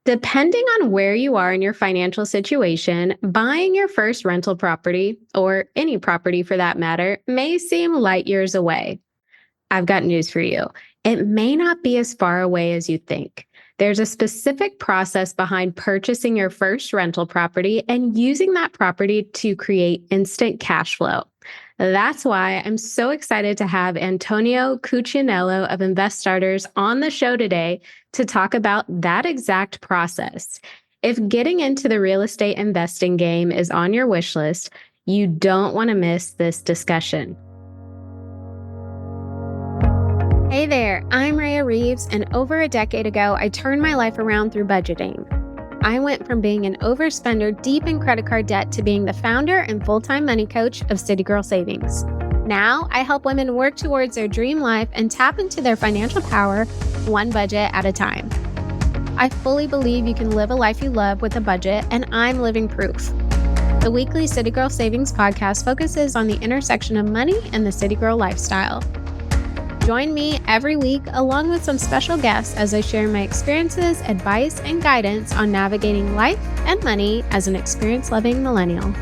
Depending on where you are in your financial situation, buying your first rental property, or any property for that matter, may seem light years away. I've got news for you. It may not be as far away as you think. There's a specific process behind purchasing your first rental property and using that property to create instant cash flow. That's why I'm so excited to have Antonio Cucciniello of Investarters on the show today to talk about that exact process. If getting into the real estate investing game is on your wish list, you don't want to miss this discussion. Hey there, I'm Rhea Reeves, and over a decade ago, I turned my life around through budgeting. I went from being an overspender deep in credit card debt to being the founder and full-time money coach of City Girl Savings. Now, I help women work towards their dream life and tap into their financial power one budget at a time. I fully believe you can live a life you love with a budget, and I'm living proof. The weekly City Girl Savings podcast focuses on the intersection of money and the City Girl lifestyle. Join me every week along with some special guests as I share my experiences, advice, and guidance on navigating life and money as an experience-loving millennial.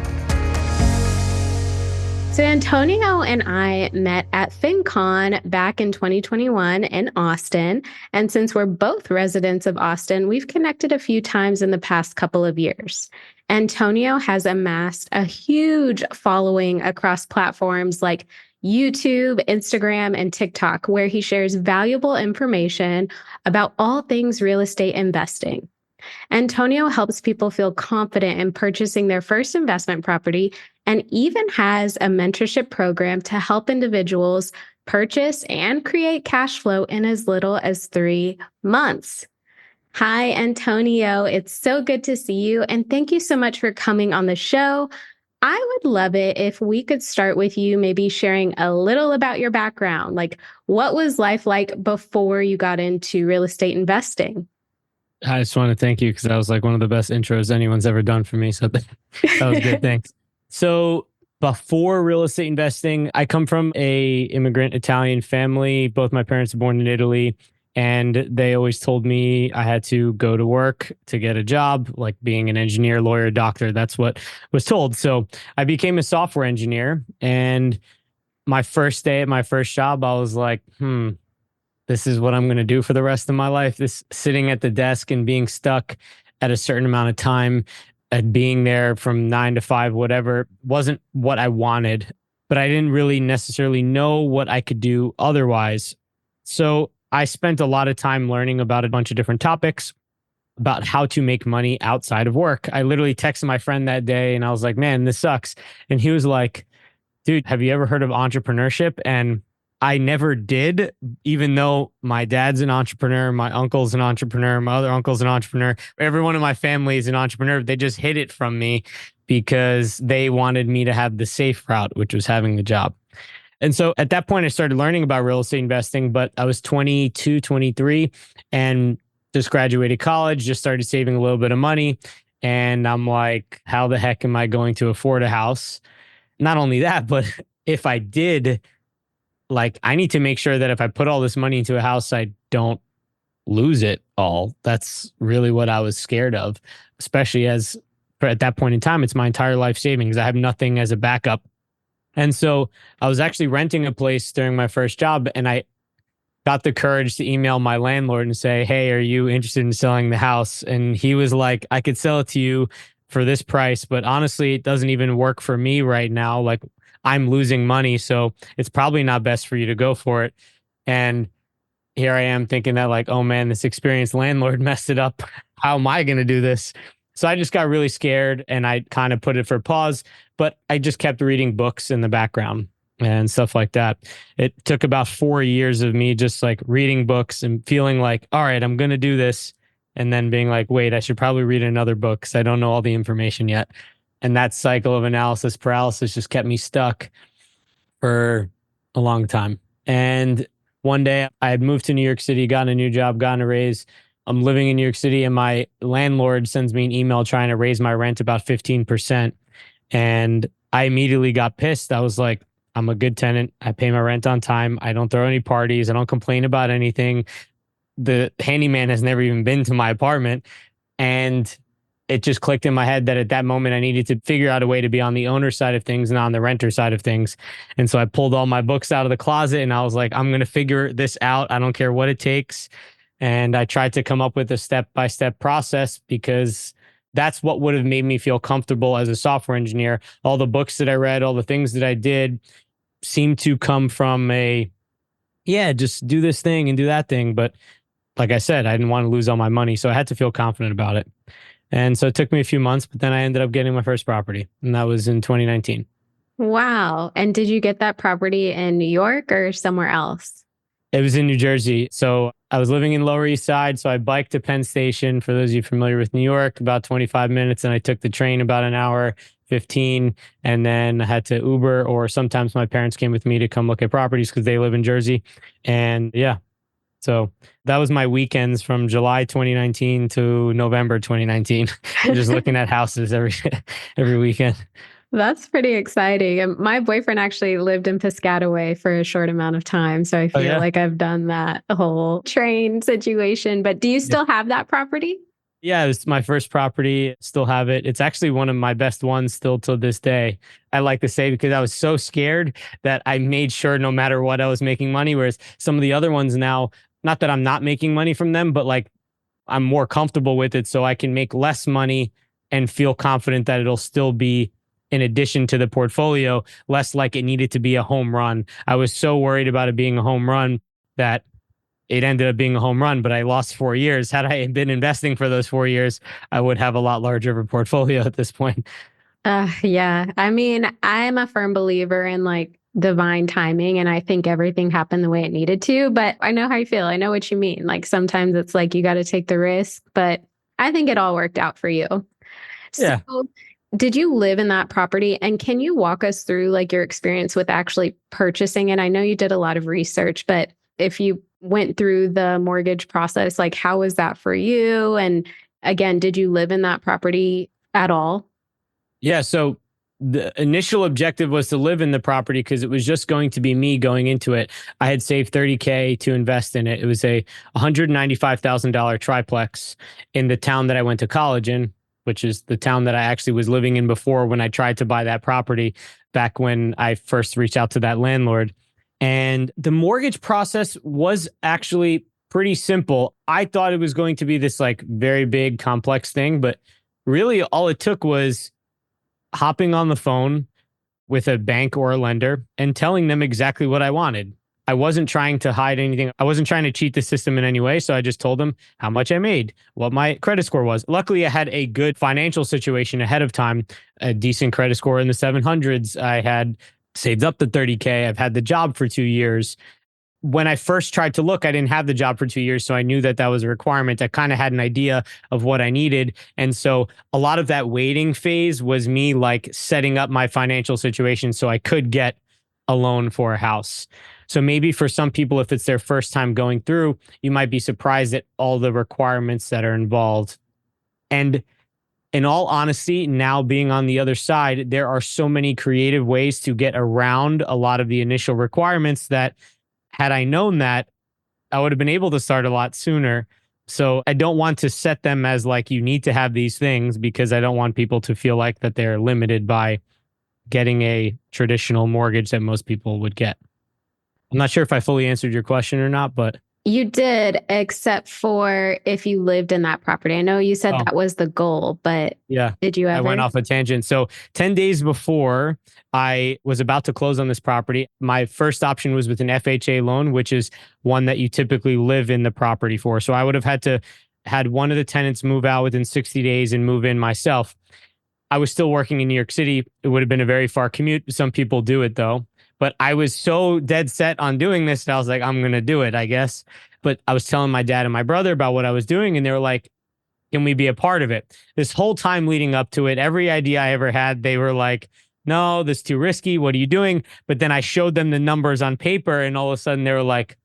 So Antonio and I met at FinCon back in 2021 in Austin. And since we're both residents of Austin, we've connected a few times in the past couple of years. Antonio has amassed a huge following across platforms like YouTube, Instagram, and TikTok, where he shares valuable information about all things real estate investing. Antonio helps people feel confident in purchasing their first investment property and even has a mentorship program to help individuals purchase and create cash flow in as little as 3 months. Hi, Antonio. It's so good to see you, and thank you so much for coming on the show. I would love it if we could start with you maybe sharing a little about your background. Like, what was life like before you got into real estate investing? I just want to thank you because that was like one of the best intros anyone's ever done for me. So that was good. Thanks. So before real estate investing, I come from a immigrant Italian family. Both my parents were born in Italy, and they always told me I had to go to work to get a job, like being an engineer, lawyer, doctor. That's what was told. So I became a software engineer, and my first day at my first job, I was like, this is what I'm going to do for the rest of my life. This sitting at the desk and being stuck at a certain amount of time and being there from 9 to 5, whatever, wasn't what I wanted, but I didn't really necessarily know what I could do otherwise. So I spent a lot of time learning about a bunch of different topics about how to make money outside of work. I literally texted my friend that day and I was like, man, this sucks. And he was like, dude, have you ever heard of entrepreneurship? And I never did, even though my dad's an entrepreneur, my uncle's an entrepreneur, my other uncle's an entrepreneur. Everyone in my family is an entrepreneur. They just hid it from me because they wanted me to have the safe route, which was having the job. And so at that point, I started learning about real estate investing, but I was 22, 23, and just graduated college, just started saving a little bit of money. And I'm like, how the heck am I going to afford a house? Not only that, but if I did, like, I need to make sure that if I put all this money into a house, I don't lose it all. That's really what I was scared of, especially as at that point in time, it's my entire life savings. I have nothing as a backup. And so I was actually renting a place during my first job, and I got the courage to email my landlord and say, hey, are you interested in selling the house? And he was like, I could sell it to you for this price, but honestly, it doesn't even work for me right now. Like, I'm losing money, so it's probably not best for you to go for it. And here I am thinking that, like, oh man, this experienced landlord messed it up. How am I going to do this? So I just got really scared and I kind of put it for pause, but I just kept reading books in the background and stuff like that. It took about 4 years of me just like reading books and feeling like, all right, I'm going to do this. And then being like, wait, I should probably read another book because I don't know all the information yet. And that cycle of analysis paralysis just kept me stuck for a long time. And one day I had moved to New York City, gotten a new job, gotten a raise. I'm living in New York City and my landlord sends me an email trying to raise my rent about 15%. And I immediately got pissed. I was like, I'm a good tenant. I pay my rent on time. I don't throw any parties. I don't complain about anything. The handyman has never even been to my apartment. And it just clicked in my head that at that moment I needed to figure out a way to be on the owner side of things and on the renter side of things. And so I pulled all my books out of the closet and I was like, I'm going to figure this out. I don't care what it takes. And I tried to come up with a step by step process because that's what would have made me feel comfortable as a software engineer. All the books that I read, all the things that I did seemed to come from yeah, just do this thing and do that thing. But like I said, I didn't want to lose all my money. So I had to feel confident about it. And so it took me a few months, but then I ended up getting my first property, and that was in 2019. Wow. And did you get that property in New York or somewhere else? It was in New Jersey. So I was living in Lower East Side. So I biked to Penn Station. For those of you familiar with New York, about 25 minutes. And I took the train about an hour, 15. And then I had to Uber, or sometimes my parents came with me to come look at properties because they live in Jersey. And yeah, so that was my weekends from July 2019 to November 2019, just looking at houses every weekend. That's pretty exciting. And my boyfriend actually lived in Piscataway for a short amount of time. So I Oh feel yeah. like I've done that whole train situation. But do you Yeah. still have that property? Yeah, it's my first property. Still have it. It's actually one of my best ones still to this day. I like to say because I was so scared that I made sure no matter what I was making money. Whereas some of the other ones now, not that I'm not making money from them, but like I'm more comfortable with it so I can make less money and feel confident that it'll still be in addition to the portfolio, less like it needed to be a home run. I was so worried about it being a home run that it ended up being a home run, but I lost 4 years. Had I been investing for those 4 years, I would have a lot larger of a portfolio at this point. Yeah. I mean, I'm a firm believer in like divine timing, and I think everything happened the way it needed to. But I know how you feel. I know what you mean. Like sometimes it's like you got to take the risk, but I think it all worked out for you. So, Yeah. did you live in that property? And can you walk us through like your experience with actually purchasing it? I know you did a lot of research, but if you went through the mortgage process, like how was that for you? And again, did you live in that property at all? Yeah. So the initial objective was to live in the property because it was just going to be me going into it. I had saved 30K to invest in it. It was a $195,000 triplex in the town that I went to college in, which is the town that I actually was living in before when I tried to buy that property back when I first reached out to that landlord. And the mortgage process was actually pretty simple. I thought it was going to be this like very big complex thing, but really all it took was hopping on the phone with a bank or a lender and telling them exactly what I wanted. I wasn't trying to hide anything. I wasn't trying to cheat the system in any way. So I just told them how much I made, what my credit score was. Luckily, I had a good financial situation ahead of time, a decent credit score in the 700s. I had saved up the 30K. I've had the job for 2 years. When I first tried to look, I didn't have the job for 2 years. So I knew that that was a requirement. I kind of had an idea of what I needed. And so a lot of that waiting phase was me like setting up my financial situation so I could get a loan for a house. So maybe for some people, if it's their first time going through, you might be surprised at all the requirements that are involved. And in all honesty, now being on the other side, there are so many creative ways to get around a lot of the initial requirements that had I known that, I would have been able to start a lot sooner. So I don't want to set them as like you need to have these things because I don't want people to feel like that they're limited by getting a traditional mortgage that most people would get. I'm not sure if I fully answered your question or not, but You did, except for if you lived in that property. I know you said oh, that was the goal, but yeah, did you I went ever? off a tangent. So 10 days before I was about to close on this property, my first option was with an FHA loan, which is one that you typically live in the property for. So I would have had one of the tenants move out within 60 days and move in myself. I was still working in New York City. It would have been a very far commute. Some people do it though. But I was so dead set on doing this that I was like, I'm going to do it, I guess. But I was telling my dad and my brother about what I was doing, and they were like, can we be a part of it? This whole time leading up to it, every idea I ever had, they were like, no, this is too risky. What are you doing? But then I showed them the numbers on paper, and all of a sudden they were like,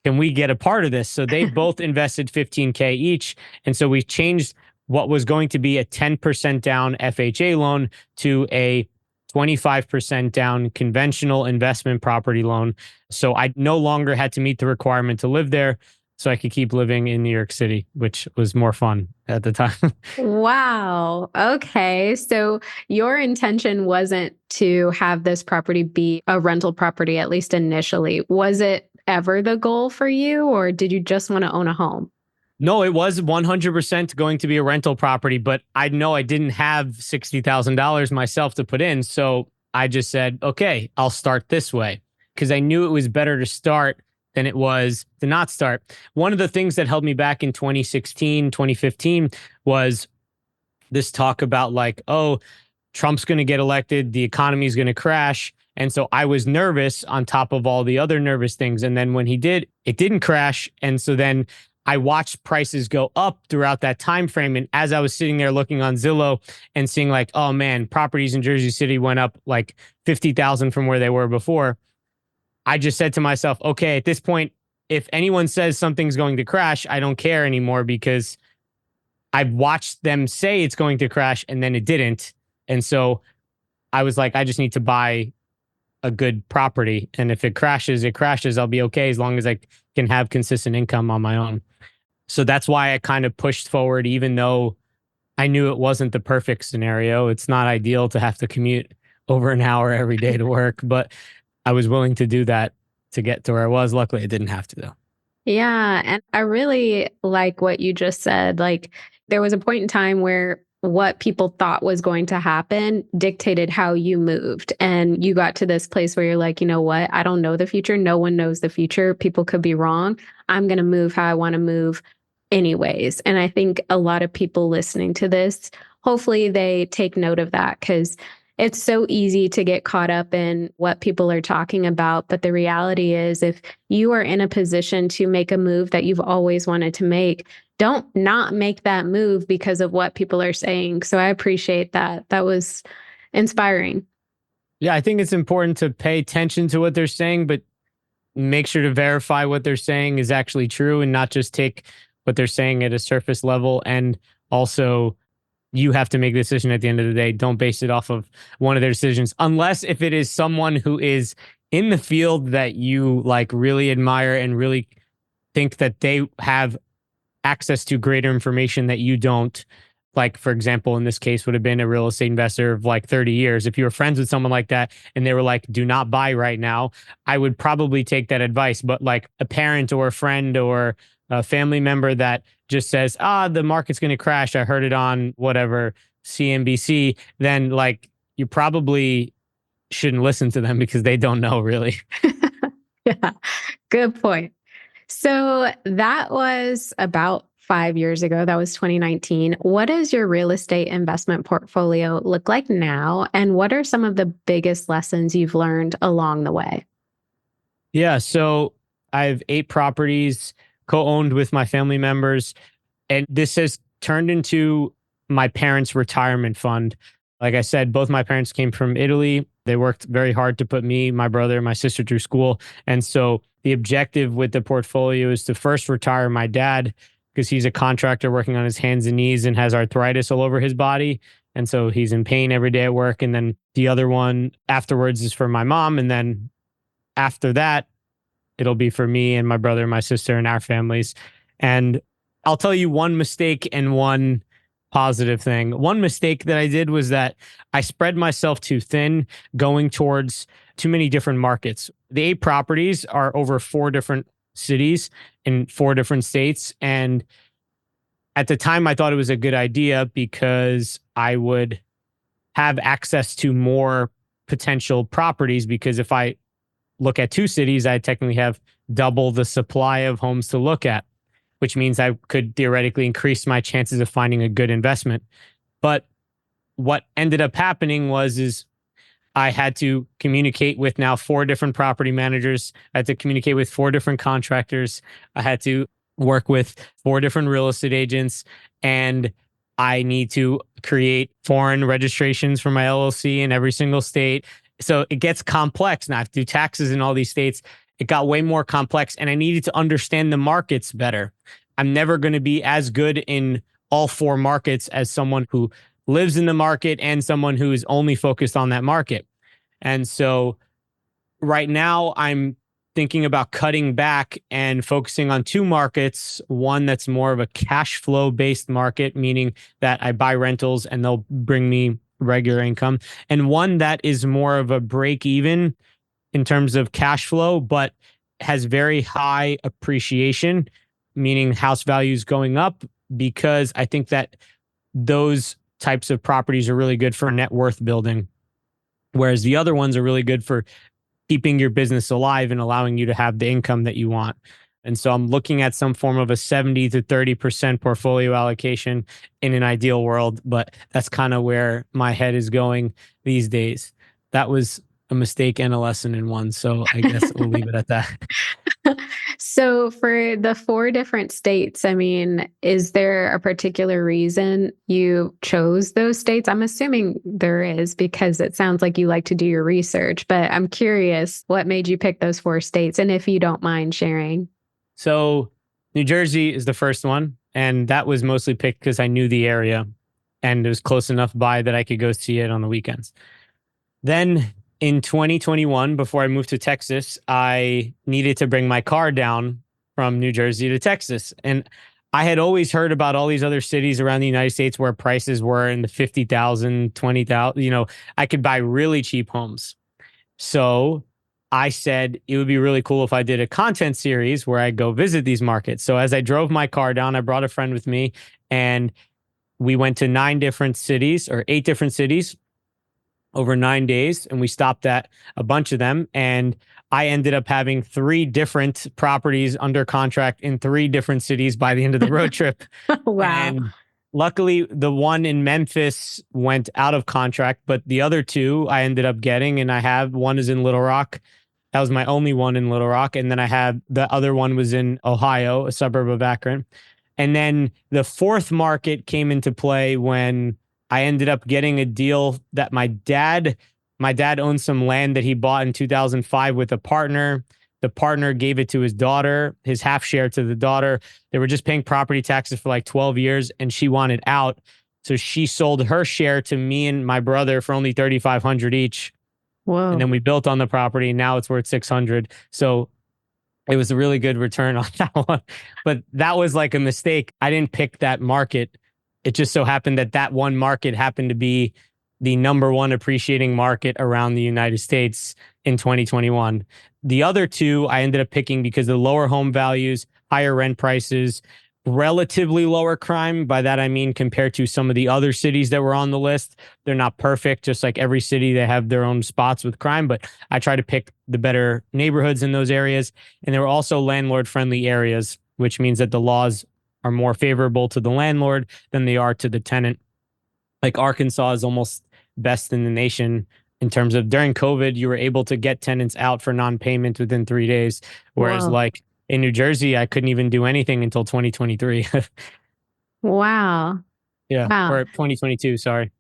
can we get a part of this? So they both invested 15K each. And so we changed what was going to be a 10% down FHA loan to a 25% down conventional investment property loan. So I no longer had to meet the requirement to live there. so I could keep living in New York City, which was more fun at the time. Wow. Okay. So your intention wasn't to have this property be a rental property, at least initially. Was it ever the goal for you, or did you just want to own a home? No, it was 100% going to be a rental property, but I know I didn't have $60,000 myself to put in. So I just said, okay, I'll start this way because I knew it was better to start than it was to not start. One of the things that held me back in 2016, 2015 was this talk about like, oh, Trump's going to get elected, the economy is going to crash. And so I was nervous on top of all the other nervous things. And then when he did, it didn't crash. And so then I watched prices go up throughout that time frame. And as I was sitting there looking on Zillow and seeing like, oh man, properties in Jersey City went up like 50,000 from where they were before, I just said to myself, okay, at this point, if anyone says something's going to crash, I don't care anymore because I've watched them say it's going to crash and then it didn't. And so I was like, I just need to buy a good property. And if it crashes, it crashes. I'll be okay as long as I can have consistent income on my own. So that's why I kind of pushed forward, even though I knew it wasn't the perfect scenario. It's not ideal to have to commute over an hour every day to work, but I was willing to do that to get to where I was. Luckily, I didn't have to, though. Yeah. And I really like what you just said. Like, there was a point in time where what people thought was going to happen dictated how you moved. And you got to this place where you're like, you know what? I don't know the future. No one knows the future. People could be wrong. I'm going to move how I want to move anyways. And I think a lot of people listening to this, hopefully they take note of that because it's so easy to get caught up in what people are talking about. But the reality is, if you are in a position to make a move that you've always wanted to make, don't not make that move because of what people are saying. So I appreciate that. That was inspiring. Yeah, I think it's important to pay attention to what they're saying, but make sure to verify what they're saying is actually true and not just take what they're saying at a surface level. And also, you have to make a decision at the end of the day. Don't base it off of one of their decisions, unless if it is someone who is in the field that you like really admire and really think that they have access to greater information that you don't. Like, for example, in this case, would have been a real estate investor of like 30 years. If you were friends with someone like that and they were like, do not buy right now, I would probably take that advice. But like a parent or a friend or a family member that just says, the market's going to crash. I heard it on whatever, CNBC, then like you probably shouldn't listen to them because they don't know really. Yeah, good point. So that was about 5 years ago. That was 2019. What does your real estate investment portfolio look like now? And what are some of the biggest lessons you've learned along the way? Yeah. So I have 8 properties co owned with my family members. And this has turned into my parents' retirement fund. Like I said, both my parents came from Italy. They worked very hard to put me, my brother, and my sister through school. And so the objective with the portfolio is to first retire my dad because he's a contractor working on his hands and knees and has arthritis all over his body. And so he's in pain every day at work. And then the other one afterwards is for my mom. And then after that, it'll be for me and my brother and my sister and our families. And I'll tell you one mistake and one positive thing. One mistake that I did was that I spread myself too thin going towards too many different markets. The 8 properties are over 4 different cities in 4 different states. And at the time, I thought it was a good idea because I would have access to more potential properties. Because if I look at 2 cities, I technically have double the supply of homes to look at, which means I could theoretically increase my chances of finding a good investment. But what ended up happening is I had to communicate with now 4 different property managers. I had to communicate with 4 different contractors. I had to work with 4 different real estate agents. And I need to create foreign registrations for my LLC in every single state. So it gets complex. Now I have to do taxes in all these states. It got way more complex and I needed to understand the markets better. I'm never going to be as good in all 4 markets as someone who lives in the market and someone who is only focused on that market. And so right now I'm thinking about cutting back and focusing on two markets. One that's more of a cash flow based market, meaning that I buy rentals and they'll bring me regular income, and one that is more of a break even in terms of cash flow, but has very high appreciation, meaning house values going up, because I think that those types of properties are really good for net worth building, whereas the other ones are really good for keeping your business alive and allowing you to have the income that you want. And so I'm looking at some form of a 70 to 30% portfolio allocation in an ideal world, but that's kind of where my head is going these days. That was a mistake and a lesson in one. So I guess we'll leave it at that. So for the four different states, I mean, is there a particular reason you chose those states? I'm assuming there is because it sounds like you like to do your research, but I'm curious what made you pick those four states and if you don't mind sharing. So New Jersey is the first one. And that was mostly picked because I knew the area and it was close enough by that I could go see it on the weekends. Then in 2021, before I moved to Texas, I needed to bring my car down from New Jersey to Texas. And I had always heard about all these other cities around the United States where prices were in the 50,000, 20,000. I could buy really cheap homes. So I said it would be really cool if I did a content series where I go visit these markets. So as I drove my car down, I brought a friend with me and we went to 9 different cities or 8 different cities over 9 days, and we stopped at a bunch of them. And I ended up having 3 different properties under contract in 3 different cities by the end of the road trip. Wow. And luckily, the one in Memphis went out of contract, but the other two I ended up getting, and I have one is in Little Rock. That was my only one in Little Rock. And then I had the other one was in Ohio, a suburb of Akron. And then the fourth market came into play when I ended up getting a deal that my dad owned some land that he bought in 2005 with a partner. The partner gave it to his daughter, his half share to the daughter. They were just paying property taxes for like 12 years and she wanted out. So she sold her share to me and my brother for only 3,500 each. And Whoa. then we built on the property. Now it's worth 600. So it was a really good return on that one. But that was like a mistake. I didn't pick that market. It just so happened that that one market happened to be the number one appreciating market around the United States in 2021. The other two I ended up picking because of the lower home values, higher rent prices, relatively lower crime. By that, I mean, compared to some of the other cities that were on the list, they're not perfect. Just like every city, they have their own spots with crime, but I try to pick the better neighborhoods in those areas. And there were also landlord friendly areas, which means that the laws are more favorable to the landlord than they are to the tenant. Like Arkansas is almost best in the nation in terms of during COVID, you were able to get tenants out for non-payment within 3 days. Whereas Whoa. like in New Jersey, I couldn't even do anything until 2023. Wow. Yeah. Wow. Or 2022. Sorry.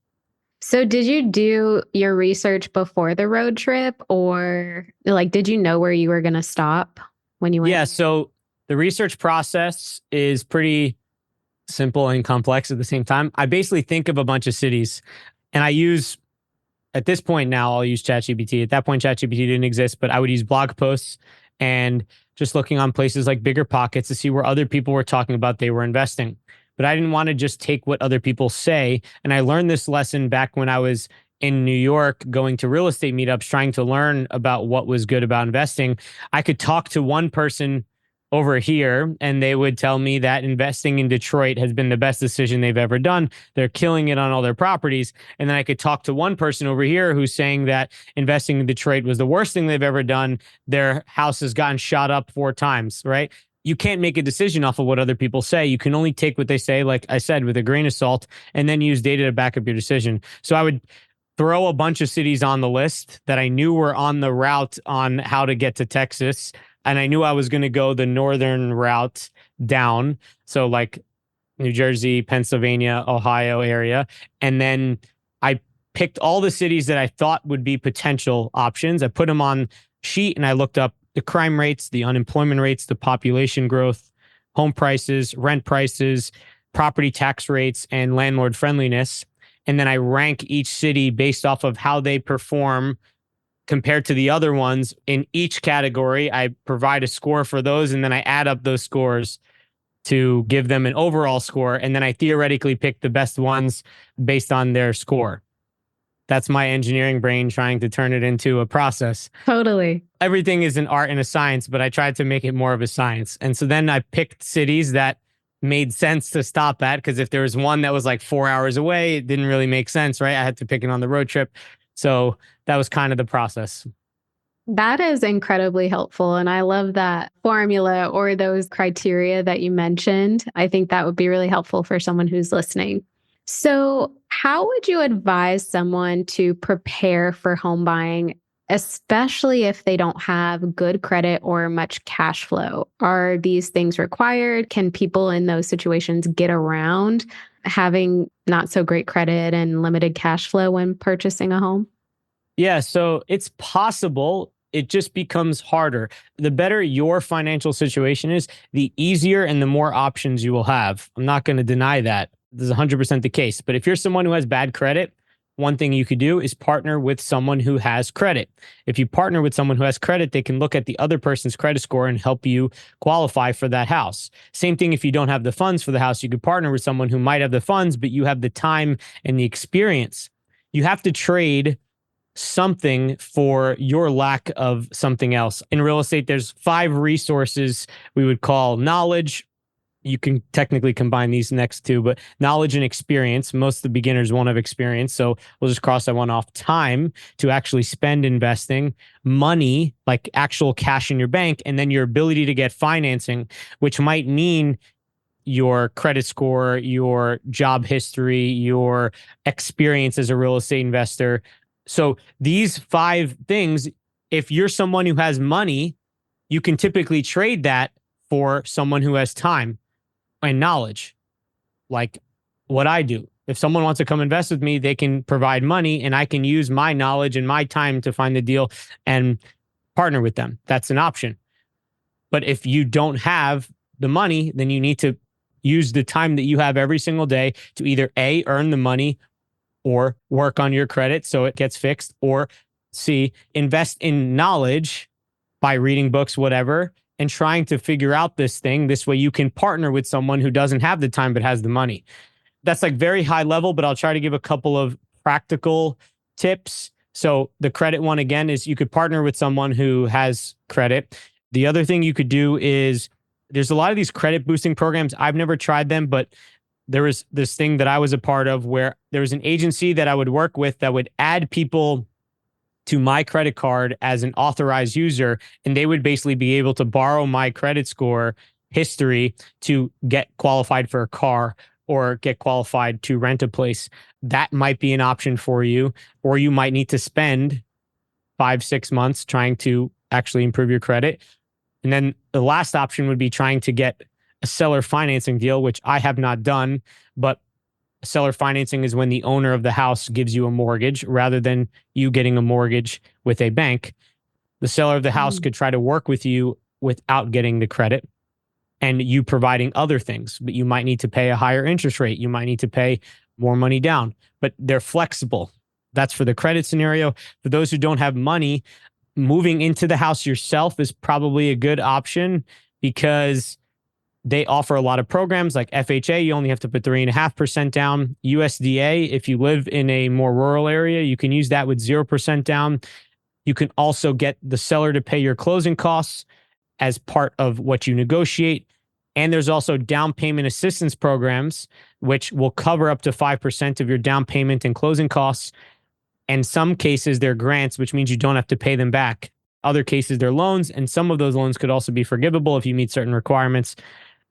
So did you do your research before the road trip or like did you know where you were going to stop when you went? Yeah. So the research process is pretty simple and complex at the same time. I basically think of a bunch of cities and at this point now, I'll use ChatGPT. At that point, ChatGPT didn't exist, but I would use blog posts and just looking on places like Bigger Pockets to see where other people were talking about they were investing. But I didn't want to just take what other people say. And I learned this lesson back when I was in New York going to real estate meetups, trying to learn about what was good about investing. I could talk to one person over here and they would tell me that investing in Detroit has been the best decision they've ever done. They're killing it on all their properties. And then I could talk to one person over here who's saying that investing in Detroit was the worst thing they've ever done. Their house has gotten shot up 4 times, right? You can't make a decision off of what other people say. You can only take what they say, like I said, with a grain of salt, and then use data to back up your decision. So I would throw a bunch of cities on the list that I knew were on the route on how to get to Texas. And I knew I was going to go the northern route down. So like New Jersey, Pennsylvania, Ohio area. And then I picked all the cities that I thought would be potential options. I put them on sheet and I looked up the crime rates, the unemployment rates, the population growth, home prices, rent prices, property tax rates, and landlord friendliness. And then I rank each city based off of how they perform compared to the other ones. In each category, I provide a score for those, and then I add up those scores to give them an overall score. And then I theoretically pick the best ones based on their score. That's my engineering brain trying to turn it into a process. Totally. Everything is an art and a science, but I tried to make it more of a science. And so then I picked cities that made sense to stop at, because if there was one that was like 4 hours away, it didn't really make sense, right? I had to pick it on the road trip. So that was kind of the process. That is incredibly helpful. And I love that formula or those criteria that you mentioned. I think that would be really helpful for someone who's listening. So, how would you advise someone to prepare for home buying, especially if they don't have good credit or much cash flow? Are these things required? Can people in those situations get around having not so great credit and limited cash flow when purchasing a home? Yeah, so it's possible. It just becomes harder. The better your financial situation is, the easier and the more options you will have. I'm not going to deny that. This is 100% the case. But if you're someone who has bad credit, one thing you could do is partner with someone who has credit. If you partner with someone who has credit, they can look at the other person's credit score and help you qualify for that house. Same thing if you don't have the funds for the house, you could partner with someone who might have the funds, but you have the time and the experience. You have to trade something for your lack of something else. In real estate, there's 5 resources we would call knowledge. You can technically combine these next two, but knowledge and experience. Most of the beginners won't have experience. So we'll just cross that one off. Time to actually spend investing, money, like actual cash in your bank, and then your ability to get financing, which might mean your credit score, your job history, your experience as a real estate investor. So these 5 things, if you're someone who has money, you can typically trade that for someone who has time and knowledge, like what I do. If someone wants to come invest with me, they can provide money and I can use my knowledge and my time to find the deal and partner with them. That's an option. But if you don't have the money, then you need to use the time that you have every single day to either A, earn the money, or work on your credit so it gets fixed, or C, invest in knowledge by reading books, whatever, and trying to figure out this thing. This way you can partner with someone who doesn't have the time but has the money. That's like very high level, but I'll try to give a couple of practical tips. So the credit one, again, is you could partner with someone who has credit. The other thing you could do is, there's a lot of these credit boosting programs. I've never tried them, but there was this thing that I was a part of where there was an agency that I would work with that would add people to my credit card as an authorized user, and they would basically be able to borrow my credit score history to get qualified for a car or get qualified to rent a place. That might be an option for you, or you might need to spend 5, 6 months trying to actually improve your credit. And then the last option would be trying to get a seller financing deal, which I have not done, but seller financing is when the owner of the house gives you a mortgage rather than you getting a mortgage with a bank. The seller of the house Mm. could try to work with you without getting the credit and you providing other things, but you might need to pay a higher interest rate. You might need to pay more money down, but they're flexible. That's for the credit scenario. For those who don't have money, moving into the house yourself is probably a good option because they offer a lot of programs like FHA. You only have to put 3.5% down. USDA, if you live in a more rural area, you can use that with 0% down. You can also get the seller to pay your closing costs as part of what you negotiate. And there's also down payment assistance programs, which will cover up to 5% of your down payment and closing costs. In some cases, they're grants, which means you don't have to pay them back. Other cases, they're loans, and some of those loans could also be forgivable if you meet certain requirements.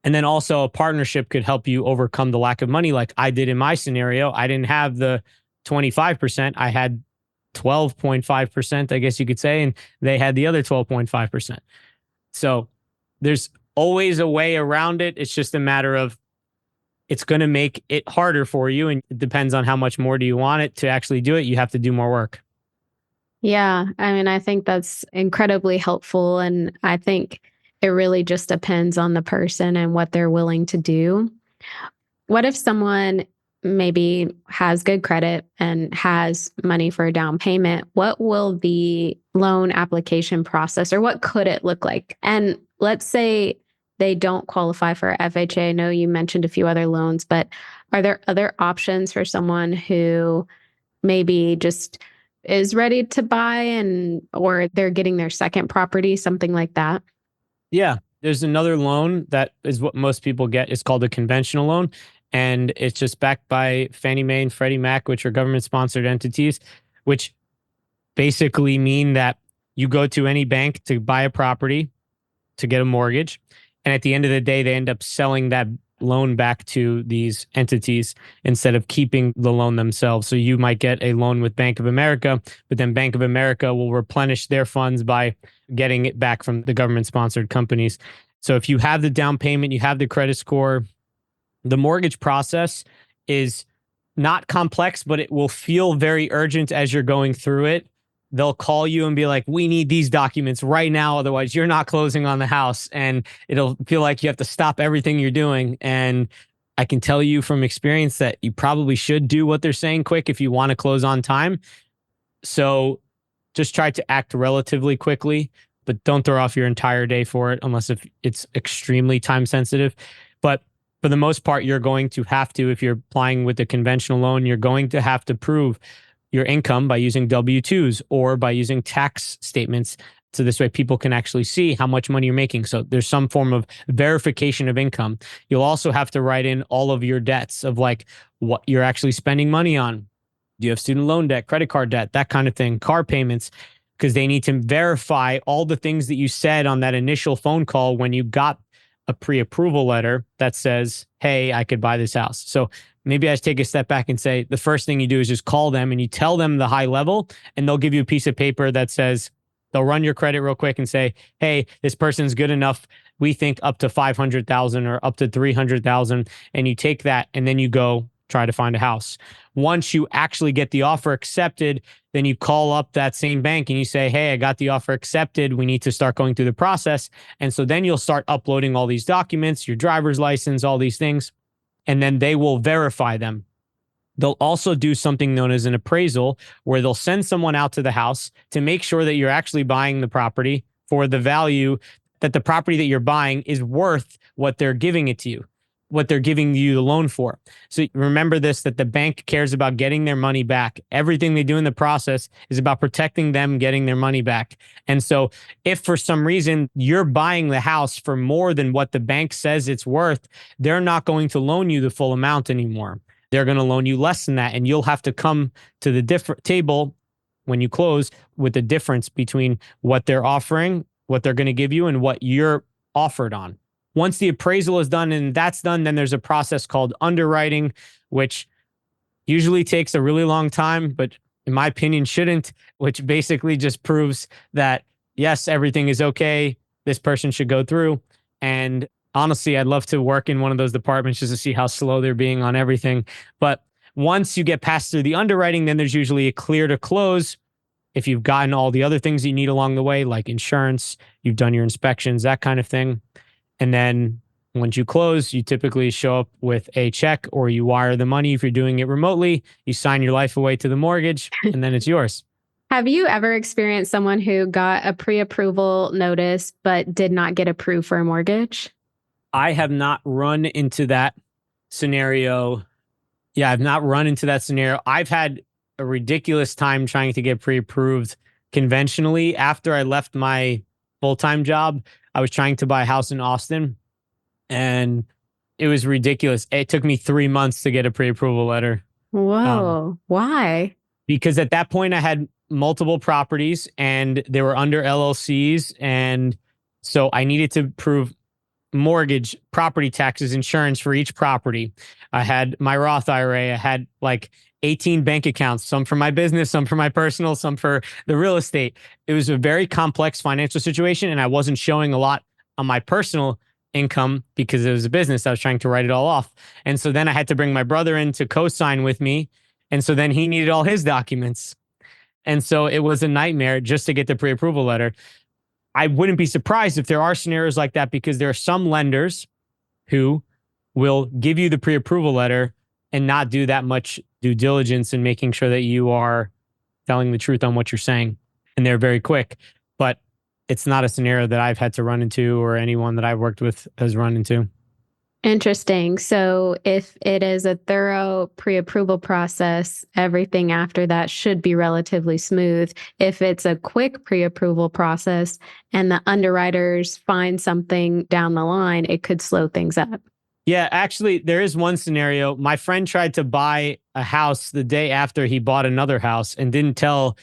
And then also a partnership could help you overcome the lack of money, like I did in my scenario. I didn't have the 25%. I had 12.5%, I guess you could say, and they had the other 12.5%. So there's always a way around it. It's just a matter of, it's going to make it harder for you. And it depends on how much more do you want it to actually do it. You have to do more work. Yeah, I mean, I think that's incredibly helpful. And I think it really just depends on the person and what they're willing to do. What if someone maybe has good credit and has money for a down payment, what will the loan application process or what could it look like? And let's say they don't qualify for FHA. I know you mentioned a few other loans, but are there other options for someone who maybe just is ready to buy and or they're getting their second property, something like that? Yeah. There's another loan that is what most people get. It's called a conventional loan. And it's just backed by Fannie Mae and Freddie Mac, which are government sponsored entities, which basically mean that you go to any bank to buy a property to get a mortgage. And at the end of the day, they end up selling that loan back to these entities instead of keeping the loan themselves. So you might get a loan with Bank of America, but then Bank of America will replenish their funds by getting it back from the government sponsored companies. So if you have the down payment, you have the credit score, the mortgage process is not complex, but it will feel very urgent as you're going through it. They'll call you and be like, we need these documents right now. Otherwise, you're not closing on the house. And it'll feel like you have to stop everything you're doing. And I can tell you from experience that you probably should do what they're saying quick if you want to close on time. So just try to act relatively quickly, but don't throw off your entire day for it unless if it's extremely time sensitive. But for the most part, you're going to have to, if you're applying with a conventional loan, you're going to have to prove your income by using W-2s or by using tax statements. So this way people can actually see how much money you're making. So there's some form of verification of income. You'll also have to write in all of your debts of like what you're actually spending money on. Do you have student loan debt, credit card debt, that kind of thing, car payments, because they need to verify all the things that you said on that initial phone call when you got a pre-approval letter that says, hey, I could buy this house. So maybe I just take a step back and say, the first thing you do is just call them and you tell them the high level, and they'll give you a piece of paper that says, they'll run your credit real quick and say, hey, this person's good enough. We think up to 500,000 or up to 300,000. And you take that and then you go try to find a house. Once you actually get the offer accepted, then you call up that same bank and you say, hey, I got the offer accepted. We need to start going through the process. And so then you'll start uploading all these documents, your driver's license, all these things, and then they will verify them. They'll also do something known as an appraisal, where they'll send someone out to the house to make sure that you're actually buying the property for the value, that the property that you're buying is worth what they're giving it to you, what they're giving you the loan for. So remember this, that the bank cares about getting their money back. Everything they do in the process is about protecting them getting their money back. And so if for some reason you're buying the house for more than what the bank says it's worth, they're not going to loan you the full amount anymore. They're going to loan you less than that. And you'll have to come to the different table when you close with the difference between what they're offering, what they're going to give you, and what you're offered on. Once the appraisal is done and that's done, then there's a process called underwriting, which usually takes a really long time, but in my opinion shouldn't, which basically just proves that, yes, everything is okay. This person should go through. And honestly, I'd love to work in one of those departments just to see how slow they're being on everything. But once you get past through the underwriting, then there's usually a clear to close. If you've gotten all the other things you need along the way, like insurance, you've done your inspections, that kind of thing. And then once you close, you typically show up with a check or you wire the money. If you're doing it remotely, you sign your life away to the mortgage and then it's yours. Have you ever experienced someone who got a pre-approval notice but did not get approved for a mortgage? I have not run into that scenario. Yeah, I've not run into that scenario. I've had a ridiculous time trying to get pre-approved conventionally. After I left my full-time job, I was trying to buy a house in Austin and it was ridiculous. It took me 3 months to get a pre-approval letter. Whoa, why? Because at that point I had multiple properties and they were under LLCs. And so I needed to prove mortgage, property taxes, insurance for each property. I had my Roth IRA. I had like 18 bank accounts, some for my business, some for my personal, some for the real estate. It was a very complex financial situation. And I wasn't showing a lot on my personal income because it was a business. I was trying to write it all off. And so then I had to bring my brother in to co-sign with me. And so then he needed all his documents. And so it was a nightmare just to get the pre-approval letter. I wouldn't be surprised if there are scenarios like that because there are some lenders who will give you the pre-approval letter and not do that much due diligence in making sure that you are telling the truth on what you're saying. And they're very quick, but it's not a scenario that I've had to run into or anyone that I've worked with has run into. Interesting. So if it is a thorough pre-approval process, everything after that should be relatively smooth. If it's a quick pre-approval process and the underwriters find something down the line, it could slow things up. Yeah, actually, there is one scenario. My friend tried to buy a house the day after he bought another house and didn't tell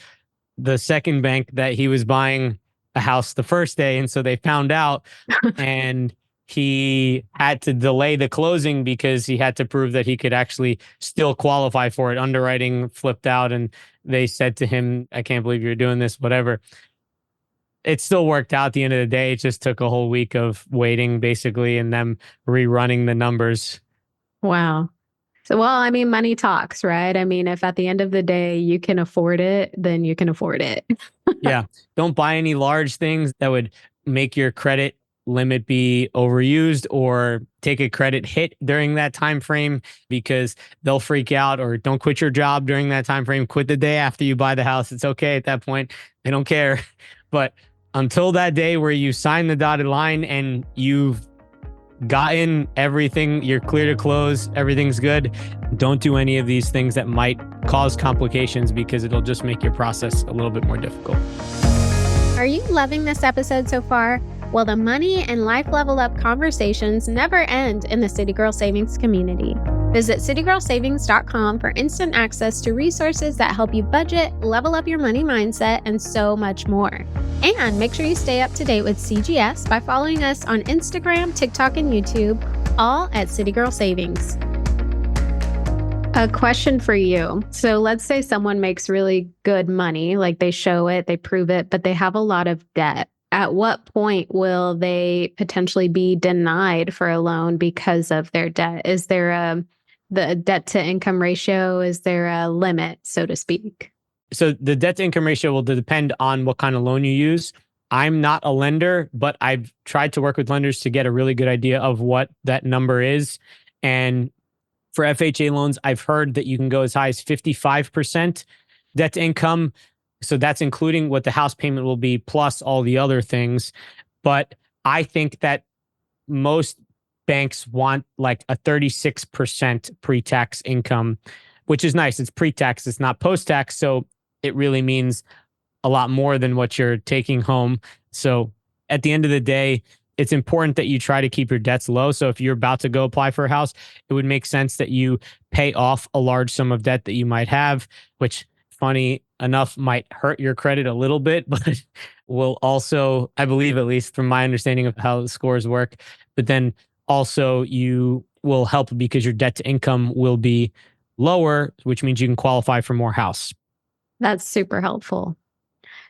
the second bank that he was buying a house the first day. And so they found out, and he had to delay the closing because he had to prove that he could actually still qualify for it. Underwriting flipped out and they said to him, I can't believe you're doing this, whatever. It still worked out at the end of the day. It just took a whole week of waiting, basically, and them rerunning the numbers. Wow. So, well, I mean, money talks, right? I mean, if at the end of the day you can afford it, then you can afford it. Yeah. Don't buy any large things that would make your credit limit be overused or take a credit hit during that time frame, because they'll freak out. Or don't quit your job during that time frame. Quit the day after you buy the house. It's okay at that point. They don't care. But until that day where you sign the dotted line and you've gotten everything, you're clear to close, everything's good, don't do any of these things that might cause complications, because it'll just make your process a little bit more difficult. Are you loving this episode so far? Well, the money and life level up conversations never end in the City Girl Savings community. Visit citygirlsavings.com for instant access to resources that help you budget, level up your money mindset, and so much more. And make sure you stay up to date with CGS by following us on Instagram, TikTok, and YouTube, all at City Girl Savings. A question for you. So let's say someone makes really good money, like they show it, they prove it, but they have a lot of debt. At what point will they potentially be denied for a loan because of their debt? Is there the debt to income ratio? Is there a limit, so to speak? So the debt to income ratio will depend on what kind of loan you use. I'm not a lender, but I've tried to work with lenders to get a really good idea of what that number is. And for FHA loans, I've heard that you can go as high as 55% debt to income. So that's including what the house payment will be plus all the other things. But I think that most banks want like a 36% pre-tax income, which is nice. It's pre-tax, it's not post-tax. So it really means a lot more than what you're taking home. So at the end of the day, it's important that you try to keep your debts low. So if you're about to go apply for a house, it would make sense that you pay off a large sum of debt that you might have, which, funny enough, might hurt your credit a little bit, but will also, I believe, at least from my understanding of how the scores work, but then also you will help because your debt to income will be lower, which means you can qualify for more house. That's super helpful.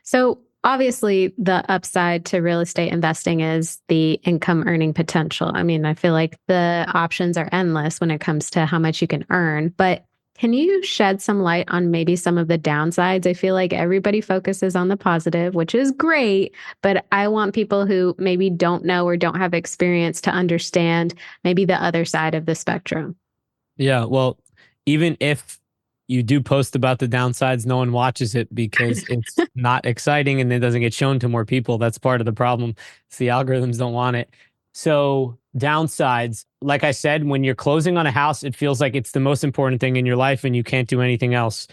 So obviously, the upside to real estate investing is the income earning potential. I mean, I feel like the options are endless when it comes to how much you can earn, but can you shed some light on maybe some of the downsides? I feel like everybody focuses on the positive, which is great, but I want people who maybe don't know or don't have experience to understand maybe the other side of the spectrum. Yeah, well, even if you do post about the downsides, no one watches it because it's not exciting and it doesn't get shown to more people. That's part of the problem. It's the algorithms don't want it. So downsides, like I said, when you're closing on a house, it feels like it's the most important thing in your life and you can't do anything else.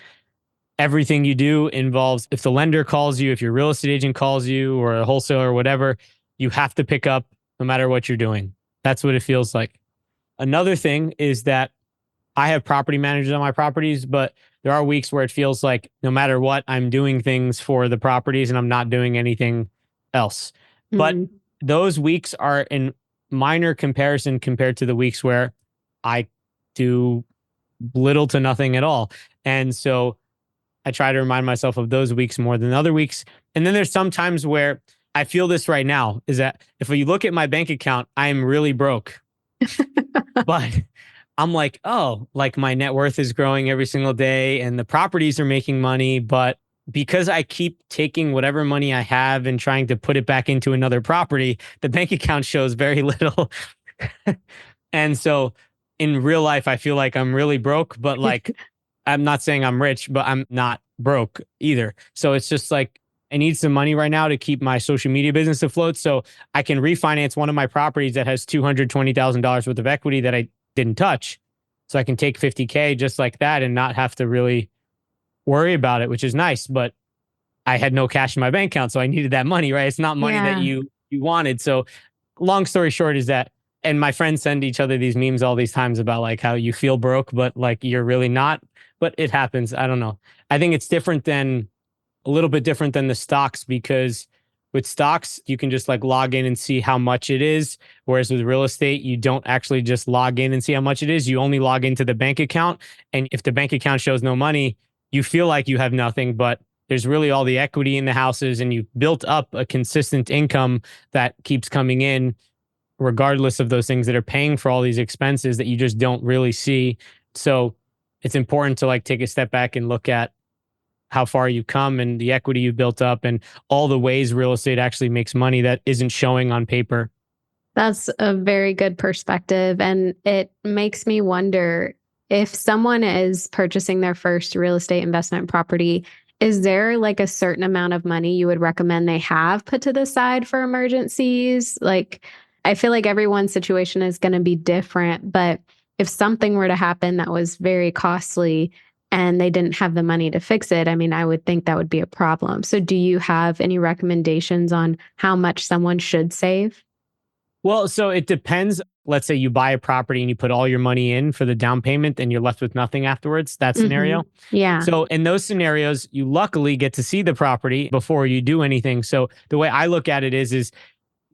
Everything you do involves, if the lender calls you, if your real estate agent calls you or a wholesaler or whatever, you have to pick up no matter what you're doing. That's what it feels like. Another thing is that I have property managers on my properties, but there are weeks where it feels like no matter what, I'm doing things for the properties and I'm not doing anything else. But Mm. those weeks are in minor comparison compared to the weeks where I do little to nothing at all. And so I try to remind myself of those weeks more than other weeks. And then there's some times where I feel this right now is that if you look at my bank account, I'm really broke. But I'm like, oh, like my net worth is growing every single day and the properties are making money. But because I keep taking whatever money I have and trying to put it back into another property, the bank account shows very little. And so in real life, I feel like I'm really broke, but like, I'm not saying I'm rich, but I'm not broke either. So it's just like, I need some money right now to keep my social media business afloat. So I can refinance one of my properties that has $220,000 worth of equity that I didn't touch. So I can take 50K just like that and not have to really worry about it, which is nice. But I had no cash in my bank account, so I needed that money, right? It's not money that Yeah. you wanted. So long story short is that, and my friends send each other these memes all these times about like how you feel broke, but like you're really not. But it happens. I don't know. I think it's different than a little bit different than the stocks because with stocks, you can just like log in and see how much it is. Whereas with real estate, you don't actually just log in and see how much it is. You only log into the bank account. And if the bank account shows no money, you feel like you have nothing, but there's really all the equity in the houses and you've built up a consistent income that keeps coming in regardless of those things that are paying for all these expenses that you just don't really see. So it's important to like take a step back and look at how far you've come and the equity you've built up and all the ways real estate actually makes money that isn't showing on paper. That's a very good perspective. And it makes me wonder if someone is purchasing their first real estate investment property, is there like a certain amount of money you would recommend they have put to the side for emergencies? Like, I feel like everyone's situation is going to be different, but if something were to happen that was very costly and they didn't have the money to fix it, I mean, I would think that would be a problem. So, do you have any recommendations on how much someone should save? Well, so it depends. Let's say you buy a property and you put all your money in for the down payment and you're left with nothing afterwards, that Hmm. scenario. Yeah. So in those scenarios, you luckily get to see the property before you do anything. So the way I look at it is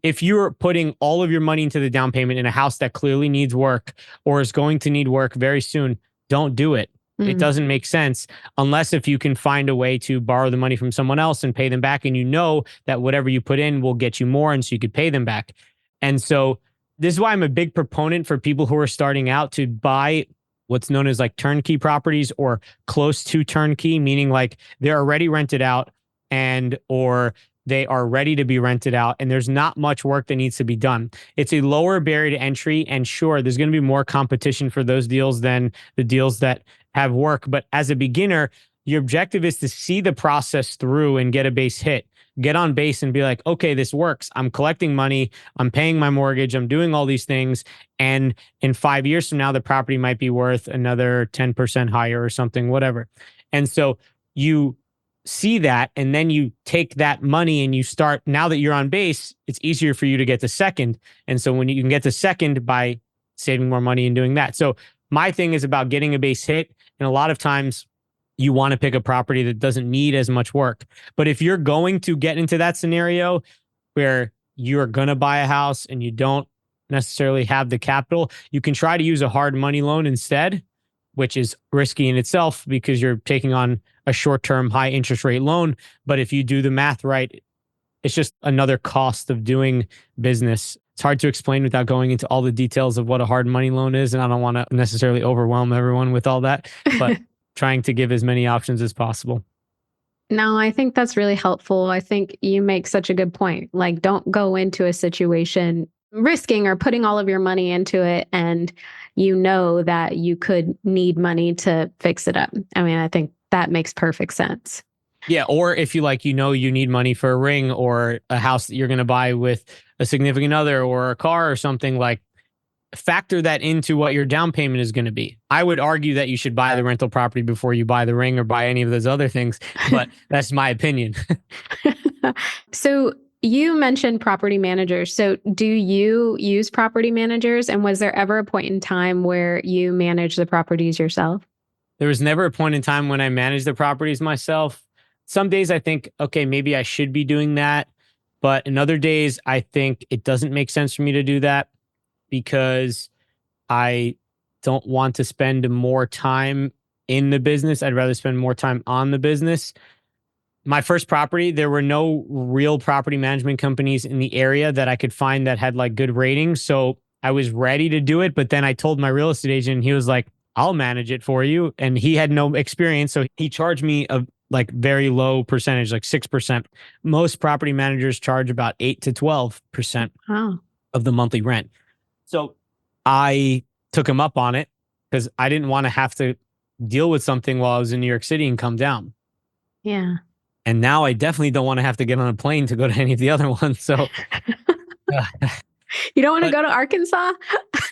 if you're putting all of your money into the down payment in a house that clearly needs work or is going to need work very soon, don't do it. It Mm. doesn't make sense unless if you can find a way to borrow the money from someone else and pay them back. And you know that whatever you put in will get you more. And so you could pay them back. And so this is why I'm a big proponent for people who are starting out to buy what's known as like turnkey properties or close to turnkey, meaning like they're already rented out and or they are ready to be rented out and there's not much work that needs to be done. It's a lower barrier to entry. And sure, there's going to be more competition for those deals than the deals that have work. But as a beginner, your objective is to see the process through and get a base hit. Get on base and be like, okay, this works. I'm collecting money. I'm paying my mortgage. I'm doing all these things. And in 5 years from now, the property might be worth another 10% higher or something, whatever. And so you see that and then you take that money and you start, now that you're on base, it's easier for you to get to second. And so when you can get to second by saving more money and doing that. So my thing is about getting a base hit. And a lot of times you want to pick a property that doesn't need as much work. But if you're going to get into that scenario where you're going to buy a house and you don't necessarily have the capital, you can try to use a hard money loan instead, which is risky in itself because you're taking on a short-term high interest rate loan. But if you do the math right, it's just another cost of doing business. It's hard to explain without going into all the details of what a hard money loan is. And I don't want to necessarily overwhelm everyone with all that, but trying to give as many options as possible. No, I think that's really helpful. I think you make such a good point. Like, don't go into a situation risking or putting all of your money into it and you know that you could need money to fix it up. I mean, I think that makes perfect sense. Yeah. Or if you like, you need money for a ring or a house that you're going to buy with a significant other or a car or something, like factor that into what your down payment is going to be. I would argue that you should buy the rental property before you buy the ring or buy any of those other things, but that's my opinion. So, you mentioned property managers. So, do you use property managers? And was there ever a point in time where you manage the properties yourself? There was never a point in time when I managed the properties myself. Some days I think, okay, maybe I should be doing that. But in other days, I think it doesn't make sense for me to do that because I don't want to spend more time in the business. I'd rather spend more time on the business. My first property, there were no real property management companies in the area that I could find that had like good ratings. So I was ready to do it. But then I told my real estate agent, and he was like, I'll manage it for you. And he had no experience. So he charged me a like very low percentage, like 6%. Most property managers charge about 8 to 12% Oh. of the monthly rent. So I took him up on it because I didn't want to have to deal with something while I was in New York City and come down. Yeah. And now I definitely don't want to have to get on a plane to go to any of the other ones. So, uh, You don't want to but go to Arkansas?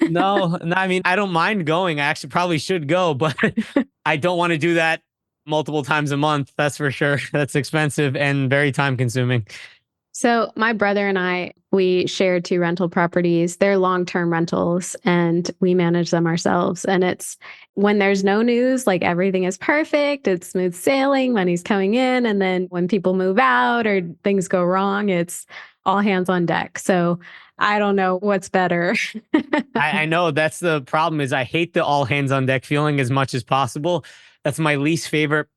no, I mean, I don't mind going. I actually probably should go, but I don't want to do that multiple times a month. That's for sure. That's expensive and very time consuming. So, my brother and I, we share two rental properties. They're long-term rentals and we manage them ourselves. And it's when there's no news, like everything is perfect, it's smooth sailing, money's coming in. And then when people move out or things go wrong, it's all hands on deck. So, I don't know what's better. I know that's the problem is I hate the all hands on deck feeling as much as possible. That's my least favorite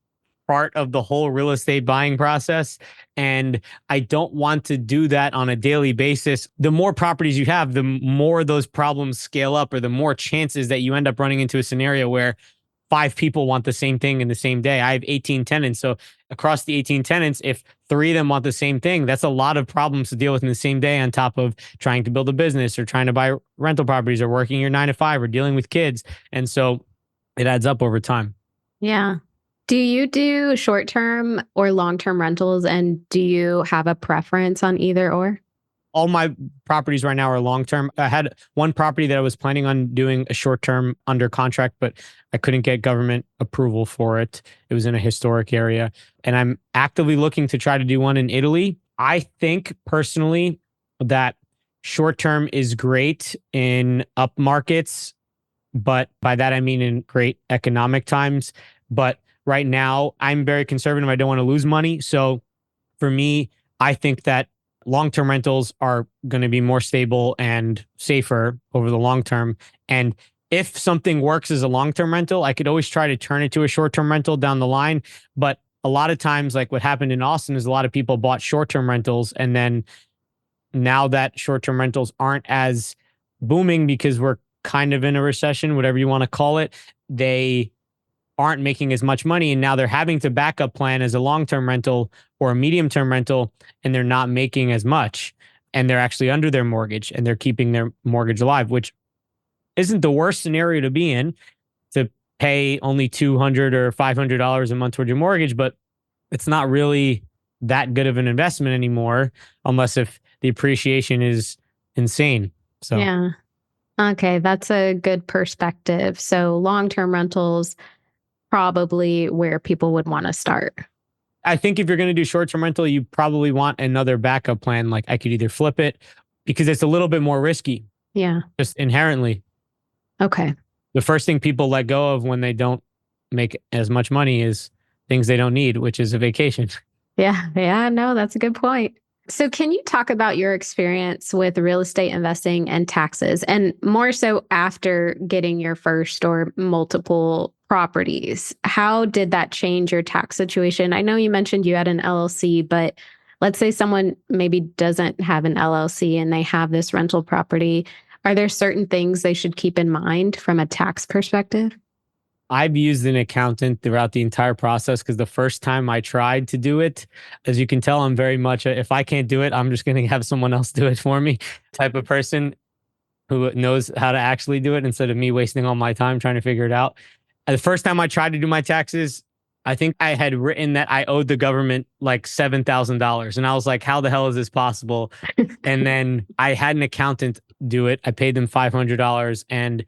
part of the whole real estate buying process. And I don't want to do that on a daily basis. The more properties you have, the more those problems scale up, or the more chances that you end up running into a scenario where five people want the same thing in the same day. I have 18 tenants. So across the 18 tenants, if three of them want the same thing, that's a lot of problems to deal with in the same day, on top of trying to build a business or trying to buy rental properties or working your 9 to 5 or dealing with kids. And so it adds up over time. Yeah. Do you do short-term or long-term rentals, and do you have a preference on either or? All my properties right now are long term. I had one property that I was planning on doing a short term under contract, but I couldn't get government approval for it. It was in a historic area. And I'm actively looking to try to do one in Italy. I think personally that short term is great in up markets, but by that I mean in great economic times. But right now, I'm very conservative. I don't want to lose money. So for me, I think that long term rentals are going to be more stable and safer over the long term. And if something works as a long term rental, I could always try to turn it to a short term rental down the line. But a lot of times, like what happened in Austin, is a lot of people bought short term rentals. And then now that short term rentals aren't as booming because we're kind of in a recession, whatever you want to call it, they aren't making as much money. And now they're having to backup plan as a long term rental or a medium term rental, and they're not making as much. And they're actually under their mortgage and they're keeping their mortgage alive, which isn't the worst scenario to be in, to pay only $200 or $500 a month towards your mortgage. But it's not really that good of an investment anymore, unless if the appreciation is insane. So Yeah. Okay, that's a good perspective. So long-term rentals probably where people would want to start. I think if you're going to do short term rental, you probably want another backup plan. Like I could either flip it because it's a little bit more risky, Yeah. just inherently. Okay. The first thing people let go of when they don't make as much money is things they don't need, which is a vacation. Yeah. Yeah. No, that's a good point. So, can you talk about your experience with real estate investing and taxes, and more so after getting your first or multiple properties? How did that change your tax situation? I know you mentioned you had an LLC, but let's say someone maybe doesn't have an LLC and they have this rental property. Are there certain things they should keep in mind from a tax perspective? I've used an accountant throughout the entire process because the first time I tried to do it, as you can tell, I'm very much if I can't do it, I'm just going to have someone else do it for me type of person who knows how to actually do it instead of me wasting all my time trying to figure it out. The first time I tried to do my taxes, I think I had written that I owed the government like $7,000. And I was like, how the hell is this possible? And then I had an accountant do it. I paid them $500 and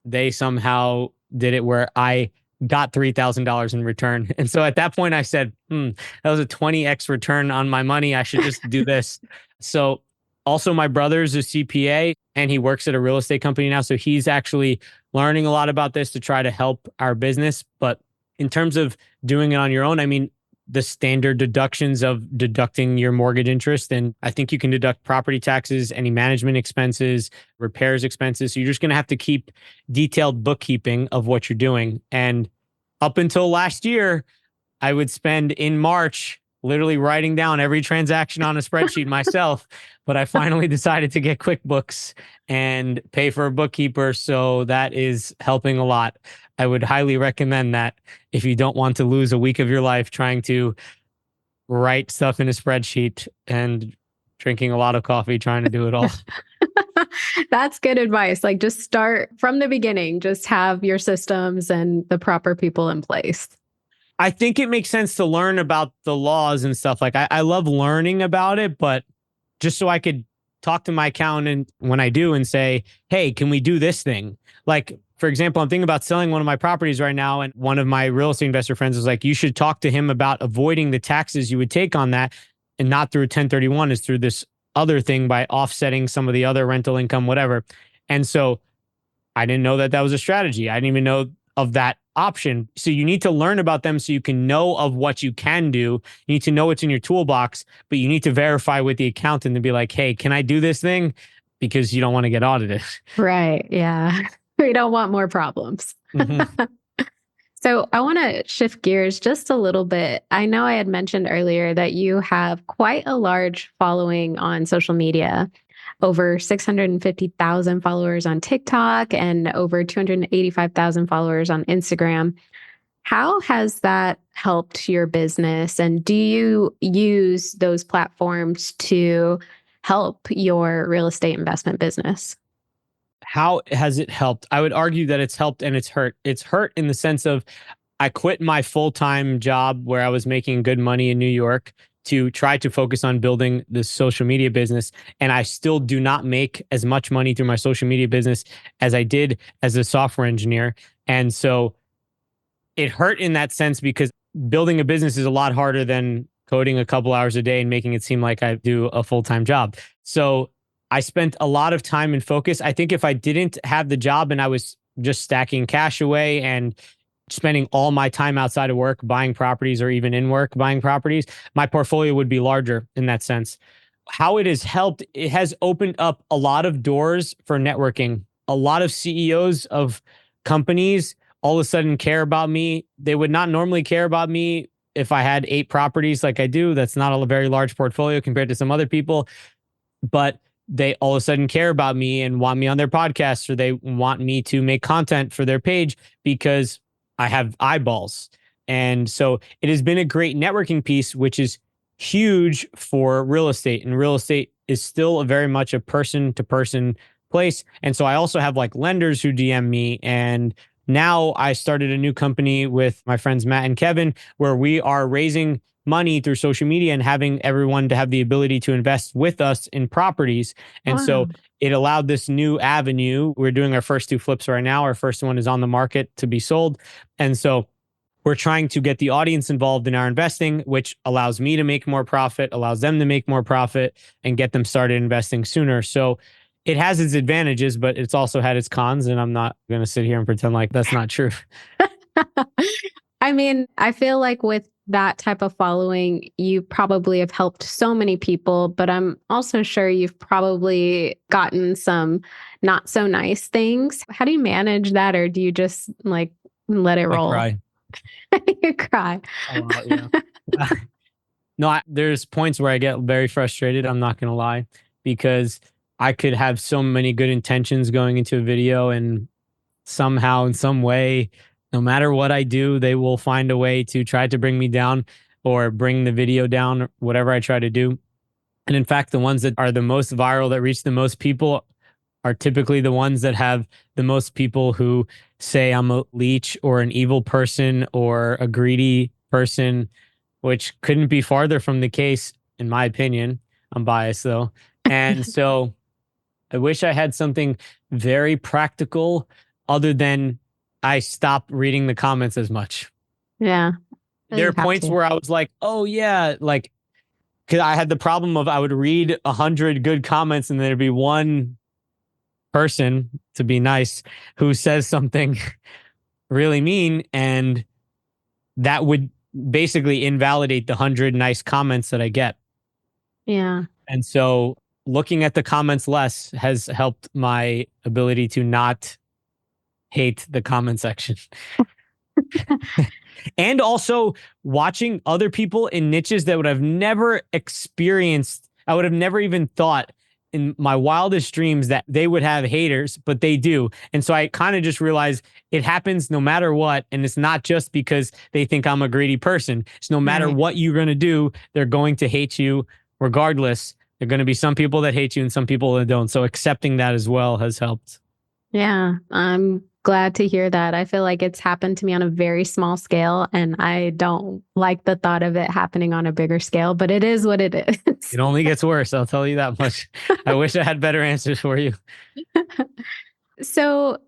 they somehow did it where I got $3,000 in return. And so at that point, I said, that was a 20x return on my money. I should just do this. So also, my brother's a CPA and he works at a real estate company now. So he's actually learning a lot about this to try to help our business. But in terms of doing it on your own, I mean, the standard deductions of deducting your mortgage interest. And I think you can deduct property taxes, any management expenses, repairs expenses. So you're just going to have to keep detailed bookkeeping of what you're doing. And up until last year, I would spend in March literally writing down every transaction on a spreadsheet myself. But I finally decided to get QuickBooks and pay for a bookkeeper. So that is helping a lot. I would highly recommend that if you don't want to lose a week of your life trying to write stuff in a spreadsheet and drinking a lot of coffee trying to do it all. That's good advice. Like just start from the beginning, just have your systems and the proper people in place. I think it makes sense to learn about the laws and stuff. Like I love learning about it, but just so I could talk to my accountant when I do and say, hey, can we do this thing? Like, for example, I'm thinking about selling one of my properties right now. And one of my real estate investor friends was like, you should talk to him about avoiding the taxes you would take on that and not through 1031 is through this other thing by offsetting some of the other rental income, whatever. And so I didn't know that that was a strategy. I didn't even know of that option. So you need to learn about them so you can know of what you can do. You need to know what's in your toolbox, but you need to verify with the accountant to be like, hey, can I do this thing? Because you don't want to get audited. Right. Yeah. We don't want more problems. Mhm. So I want to shift gears just a little bit. I know I had mentioned earlier that you have quite a large following on social media, over 650,000 followers on TikTok and over 285,000 followers on Instagram. How has that helped your business? And do you use those platforms to help your real estate investment business? How has it helped? I would argue that it's helped and it's hurt. It's hurt in the sense of I quit my full-time job where I was making good money in New York to try to focus on building this social media business. And I still do not make as much money through my social media business as I did as a software engineer. And so it hurt in that sense because building a business is a lot harder than coding a couple hours a day and making it seem like I do a full-time job. So I spent a lot of time and focus. I think if I didn't have the job and I was just stacking cash away and spending all my time outside of work buying properties or even in work buying properties, my portfolio would be larger in that sense. How it has helped, it has opened up a lot of doors for networking. A lot of CEOs of companies all of a sudden care about me. They would not normally care about me if I had 8 properties like I do. That's not a very large portfolio compared to some other people, but they all of a sudden care about me and want me on their podcast, or they want me to make content for their page because I have eyeballs. And so it has been a great networking piece, which is huge for real estate. And real estate is still a very much a person to person place. And so I also have like lenders who DM me. And now I started a new company with my friends Matt and Kevin, where we are raising money through social media and having everyone to have the ability to invest with us in properties. And so Wow. it allowed this new avenue. We're doing our first 2 flips right now. Our first one is on the market to be sold. And so we're trying to get the audience involved in our investing, which allows me to make more profit, allows them to make more profit, and get them started investing sooner. So it has its advantages, but it's also had its cons. And I'm not going to sit here and pretend like that's not true. I mean, I feel like with that type of following, you probably have helped so many people, but I'm also sure you've probably gotten some not so nice things. How do you manage that? Or do you just like let it I roll? cry You cry. a lot. Yeah. No, there's points where I get very frustrated. I'm not going to lie, because I could have so many good intentions going into a video, and somehow, in some way, no matter what I do, they will find a way to try to bring me down or bring the video down, whatever I try to do. And in fact, the ones that are the most viral, that reach the most people, are typically the ones that have the most people who say I'm a leech or an evil person or a greedy person, which couldn't be farther from the case, in my opinion. I'm biased though. And so I wish I had something very practical other than I stop reading the comments as much. Yeah, There you are have points to. where I was like, oh yeah, like, because I had the problem of I would read 100 good comments and there'd be one person, to be nice, who says something really mean, and that would basically invalidate the 100 nice comments that I get. Yeah. And so looking at the comments less has helped my ability to not hate the comment section. And also watching other people in niches that would have never experienced, I would have never even thought in my wildest dreams that they would have haters, but they do. And so I kind of just realized it happens no matter what. And it's not just because they think I'm a greedy person. It's no matter Right. what you're going to do, they're going to hate you regardless. There are going to be some people that hate you and some people that don't. So accepting that as well has helped. Yeah, I'm glad to hear that. I feel like it's happened to me on a very small scale, and I don't like the thought of it happening on a bigger scale, but it is what it is. It only gets worse. I'll tell you that much. I wish I had better answers for you. So,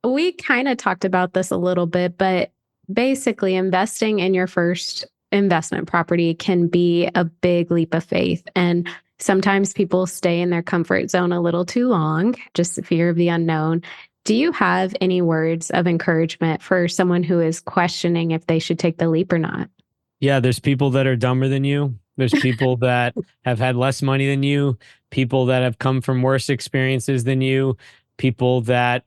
we kind of talked about this a little bit, but basically, investing in your first investment property can be a big leap of faith. And sometimes people stay in their comfort zone a little too long, just the fear of the unknown. Do you have any words of encouragement for someone who is questioning if they should take the leap or not? Yeah, there's people that are dumber than you. There's people that have had less money than you, people that have come from worse experiences than you, people that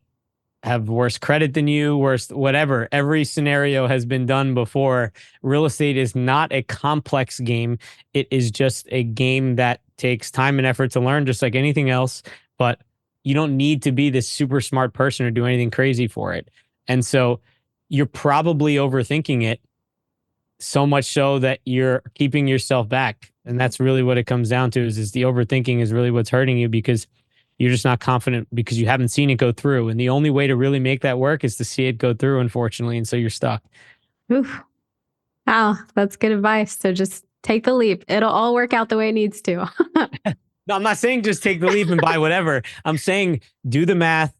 have worse credit than you, worse, whatever. Every scenario has been done before. Real estate is not a complex game. It is just a game that takes time and effort to learn, just like anything else. But you don't need to be this super smart person or do anything crazy for it. And so you're probably overthinking it so much so that you're keeping yourself back. And that's really what it comes down to is the overthinking is really what's hurting you because you're just not confident because you haven't seen it go through. And the only way to really make that work is to see it go through, unfortunately. And so you're stuck. Oof. Wow, that's good advice. So just take the leap. It'll all work out the way it needs to. No, I'm not saying just take the leap and buy whatever. I'm saying do the math,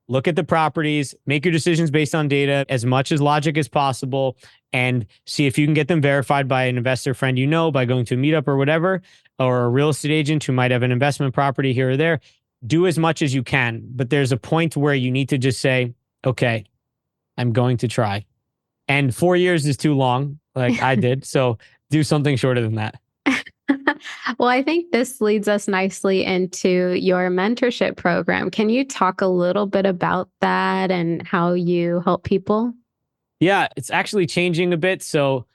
look at the properties, make your decisions based on data as much as logic as possible, and see if you can get them verified by an investor friend you know, by going to a meetup or whatever, or a real estate agent who might have an investment property here or there. Do as much as you can. But there's a point where you need to just say, okay, I'm going to try. And 4 years is too long, like I did. So do something shorter than that. Well, I think this leads us nicely into your mentorship program. Can you talk a little bit about that and how you help people? Yeah, it's actually changing a bit. So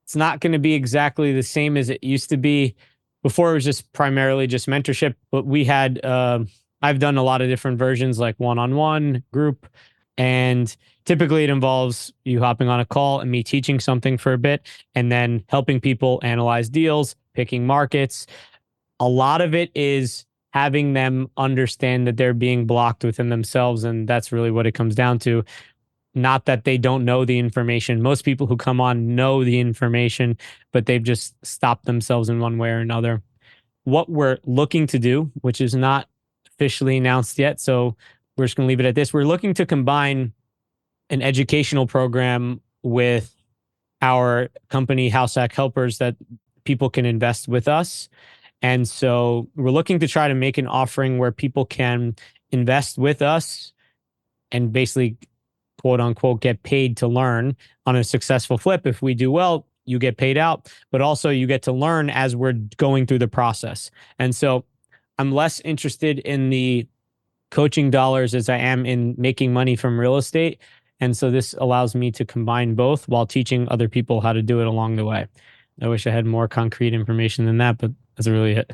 it's not going to be exactly the same as it used to be. Before it was just primarily just mentorship, but I've done a lot of different versions like one-on-one, group, and typically it involves you hopping on a call and me teaching something for a bit and then helping people analyze deals, picking markets. A lot of it is having them understand that they're being blocked within themselves. And that's really what it comes down to. Not that they don't know the information. Most people who come on know the information, but they've just stopped themselves in one way or another. What we're looking to do, which is not officially announced yet, so we're just going to leave it at this. We're looking to combine an educational program with our company, House Hack Helpers, that people can invest with us. And so we're looking to try to make an offering where people can invest with us and basically, quote unquote, get paid to learn on a successful flip. If we do well, you get paid out, but also you get to learn as we're going through the process. And so I'm less interested in the coaching dollars as I am in making money from real estate. And so this allows me to combine both while teaching other people how to do it along the way. I wish I had more concrete information than that, but that's really it.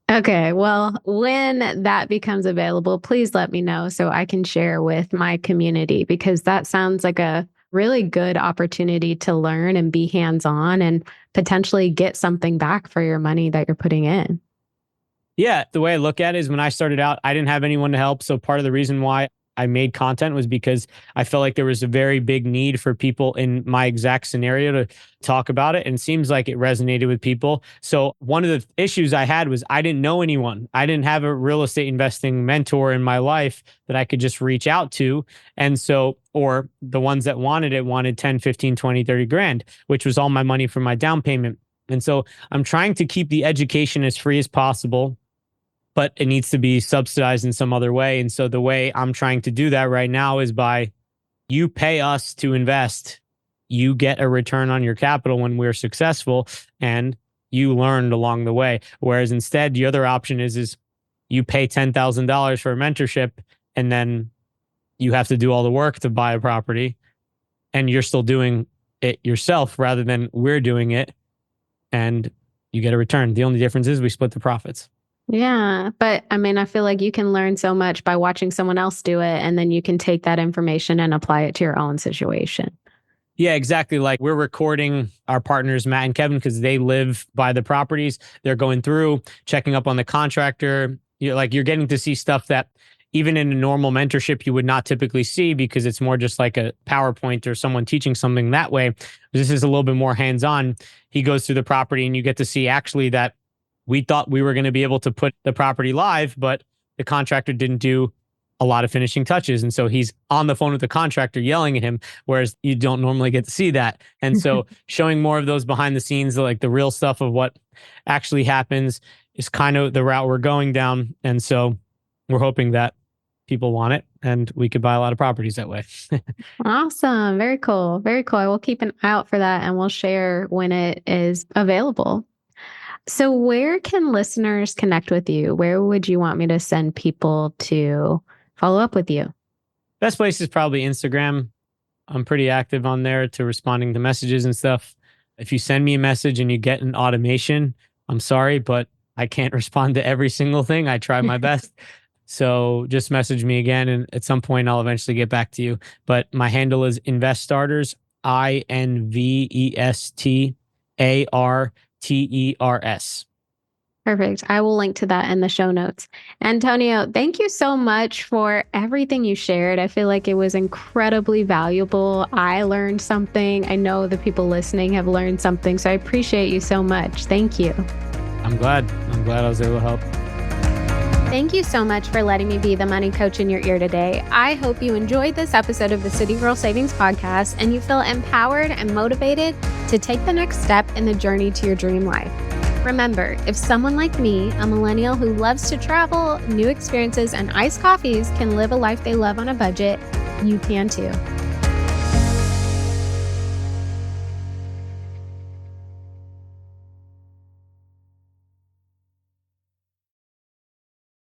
Okay, well, when that becomes available, please let me know so I can share with my community because that sounds like a really good opportunity to learn and be hands on and potentially get something back for your money that you're putting in. Yeah, the way I look at it is when I started out, I didn't have anyone to help. So part of the reason why I made content was because I felt like there was a very big need for people in my exact scenario to talk about it. And it seems like it resonated with people. So one of the issues I had was I didn't know anyone. I didn't have a real estate investing mentor in my life that I could just reach out to. And so, or the ones that wanted it wanted 10, 15, 20, 30 grand, which was all my money for my down payment. And so I'm trying to keep the education as free as possible, but it needs to be subsidized in some other way. And so the way I'm trying to do that right now is by you pay us to invest, you get a return on your capital when we're successful, and you learned along the way. Whereas instead, the other option is you pay $10,000 for a mentorship, and then you have to do all the work to buy a property, and you're still doing it yourself rather than we're doing it, and you get a return. The only difference is we split the profits. Yeah, but I mean, I feel like you can learn so much by watching someone else do it, and then you can take that information and apply it to your own situation. Yeah, exactly. Like we're recording our partners, Matt and Kevin, because they live by the properties. They're going through, checking up on the contractor. You're getting to see stuff that even in a normal mentorship you would not typically see because it's more just like a PowerPoint or someone teaching something that way. This is a little bit more hands-on. He goes through the property and you get to see actually that we thought we were going to be able to put the property live, but the contractor didn't do a lot of finishing touches. And so he's on the phone with the contractor yelling at him, whereas you don't normally get to see that. And so showing more of those behind the scenes, like the real stuff of what actually happens, is kind of the route we're going down. And so we're hoping that people want it and we could buy a lot of properties that way. Awesome. Very cool. Very cool. I will keep an eye out for that and we'll share when it is available. So, where can listeners connect with you? Where would you want me to send people to follow up with you? Best place is probably Instagram. I'm pretty active on there to responding to messages and stuff. If you send me a message and you get an automation, I'm sorry, but I can't respond to every single thing. I try my best. So just message me again, and at some point I'll eventually get back to you. But my handle is Investarters, INVESTARTERS. Perfect. I will link to that in the show notes. Antonio, thank you so much for everything you shared. I feel like it was incredibly valuable. I learned something. I know the people listening have learned something. So I appreciate you so much. Thank you. I'm glad I was able to help. Thank you so much for letting me be the money coach in your ear today. I hope you enjoyed this episode of the City Girl Savings Podcast and you feel empowered and motivated to take the next step in the journey to your dream life. Remember, if someone like me, a millennial who loves to travel, new experiences, and iced coffees can live a life they love on a budget, you can too.